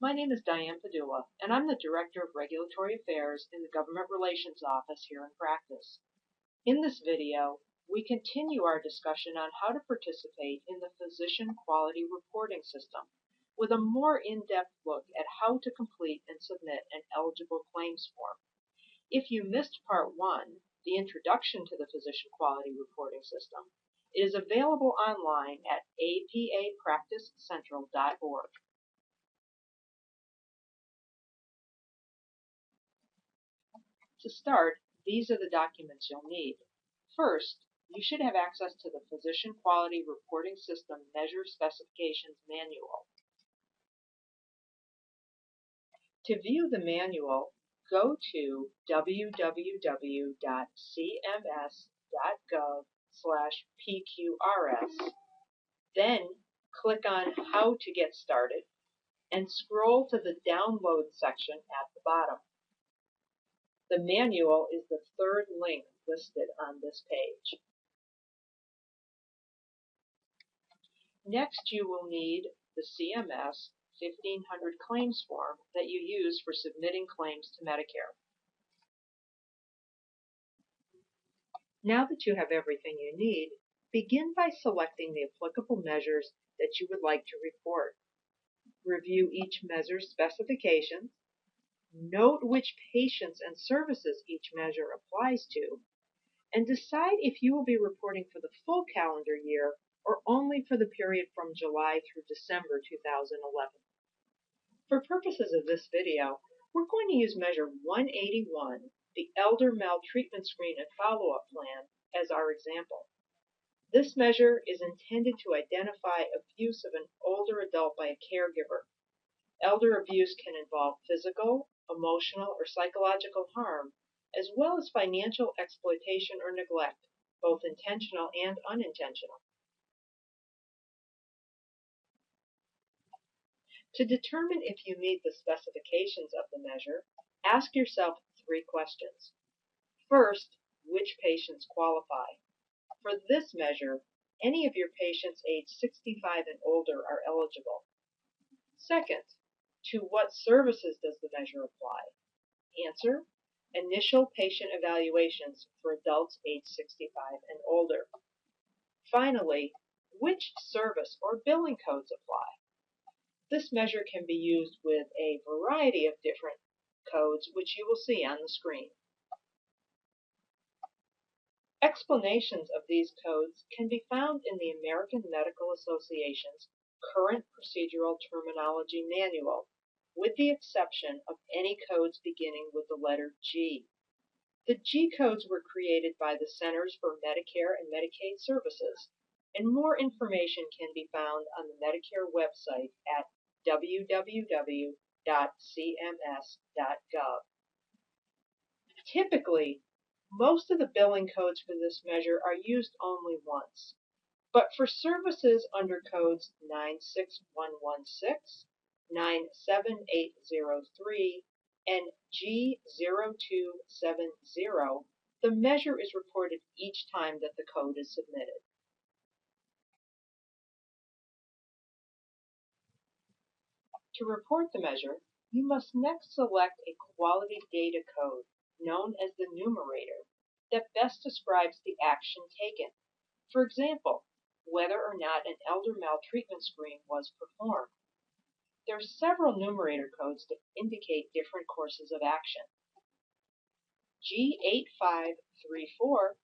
My name is Diane Padula, and I'm the Director of Regulatory Affairs in the Government Relations Office here in practice. In this video, we continue our discussion on how to participate in the Physician Quality Reporting System with a more in-depth look at how to complete and submit an eligible claims form. If you missed Part 1, the Introduction to the Physician Quality Reporting System, it is available online at apapracticecentral.org. To start, these are the documents you'll need. First, you should have access to the Physician Quality Reporting System Measure Specifications Manual. To view the manual, go to www.cms.gov/PQRS, then click on How to Get Started, and scroll to the Download section at the bottom. The manual is the third link listed on this page. Next, you will need the CMS 1500 claims form that you use for submitting claims to Medicare. Now that you have everything you need, begin by selecting the applicable measures that you would like to report. Review each measure's specifications, note which patients and services each measure applies to, and decide if you will be reporting for the full calendar year or only for the period from July through December 2011. For purposes of this video, we're going to use Measure 181, the Elder Maltreatment Screen and Follow-Up Plan, as our example. This measure is intended to identify abuse of an older adult by a caregiver. Elder abuse can involve physical, emotional, or psychological harm, as well as financial exploitation or neglect, both intentional and unintentional. To determine if you meet the specifications of the measure, ask yourself 3 questions. First, which patients qualify? For this measure, any of your patients age 65 and older are eligible. Second, to what services does the measure apply? Answer: initial patient evaluations for adults age 65 and older. Finally, which service or billing codes apply? This measure can be used with a variety of different codes, which you will see on the screen. Explanations of these codes can be found in the American Medical Association's Current Procedural Terminology Manual, with the exception of any codes beginning with the letter G. The G codes were created by the Centers for Medicare and Medicaid Services, and more information can be found on the Medicare website at www.cms.gov. Typically, most of the billing codes for this measure are used only once, but for services under codes 96116, 97803, and G0270, the measure is reported each time that the code is submitted. To report the measure, you must next select a quality data code, known as the numerator, that best describes the action taken. For example, whether or not an elder maltreatment screen was performed. There are several numerator codes that indicate different courses of action. G8534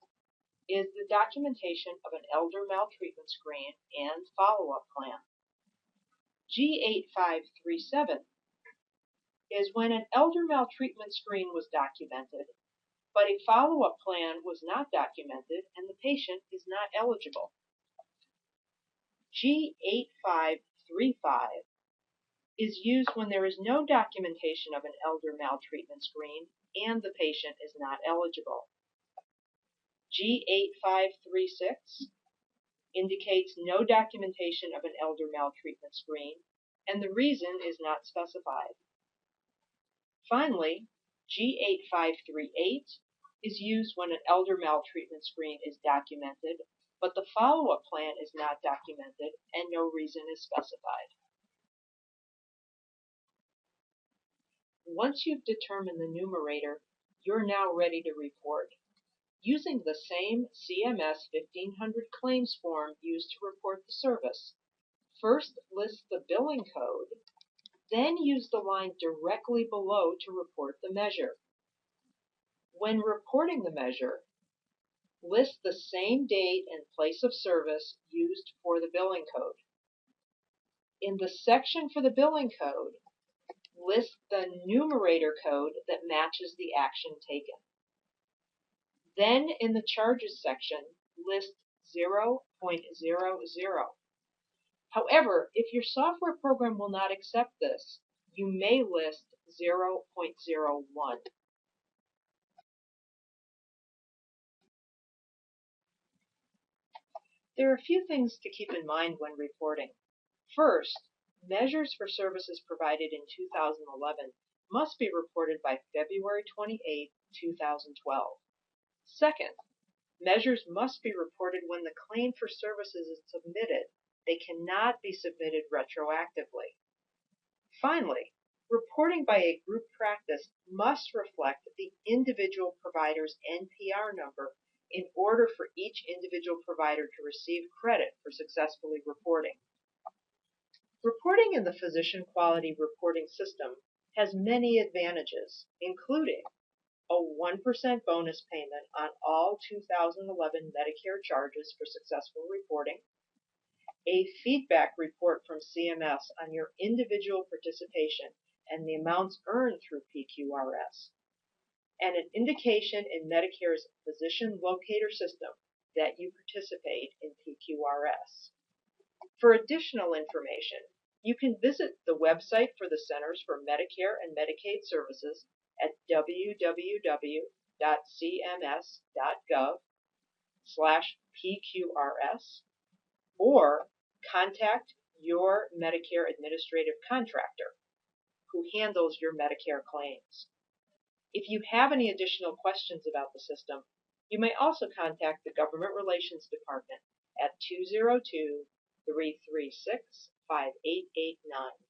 is the documentation of an elder maltreatment screen and follow-up plan. G8537 is when an elder maltreatment screen was documented, but a follow-up plan was not documented and the patient is not eligible. G8535 is used when there is no documentation of an elder maltreatment screen and the patient is not eligible. G8536 indicates no documentation of an elder maltreatment screen and the reason is not specified. Finally, G8538 is used when an elder maltreatment screen is documented, but the follow-up plan is not documented and no reason is specified. Once you've determined the numerator, you're now ready to report. Using the same CMS 1500 claims form used to report the service, first list the billing code, then use the line directly below to report the measure. When reporting the measure, list the same date and place of service used for the billing code. In the section for the billing code, list the numerator code that matches the action taken. Then in the charges section, list 0.00. However, if your software program will not accept this, you may list 0.01. There are a few things to keep in mind when reporting. First, measures for services provided in 2011 must be reported by February 28, 2012. Second, measures must be reported when the claim for services is submitted. They cannot be submitted retroactively. Finally, reporting by a group practice must reflect the individual provider's NPR number in order for each individual provider to receive credit for successfully reporting. Reporting in the Physician Quality Reporting System has many advantages, including a 1% bonus payment on all 2011 Medicare charges for successful reporting, a feedback report from CMS on your individual participation and the amounts earned through PQRS, and an indication in Medicare's physician locator system that you participate in PQRS. For additional information, you can visit the website for the Centers for Medicare and Medicaid Services at www.cms.gov/PQRS, or contact your Medicare administrative contractor who handles your Medicare claims. If you have any additional questions about the system, you may also contact the Government Relations Department at 202-336-5889.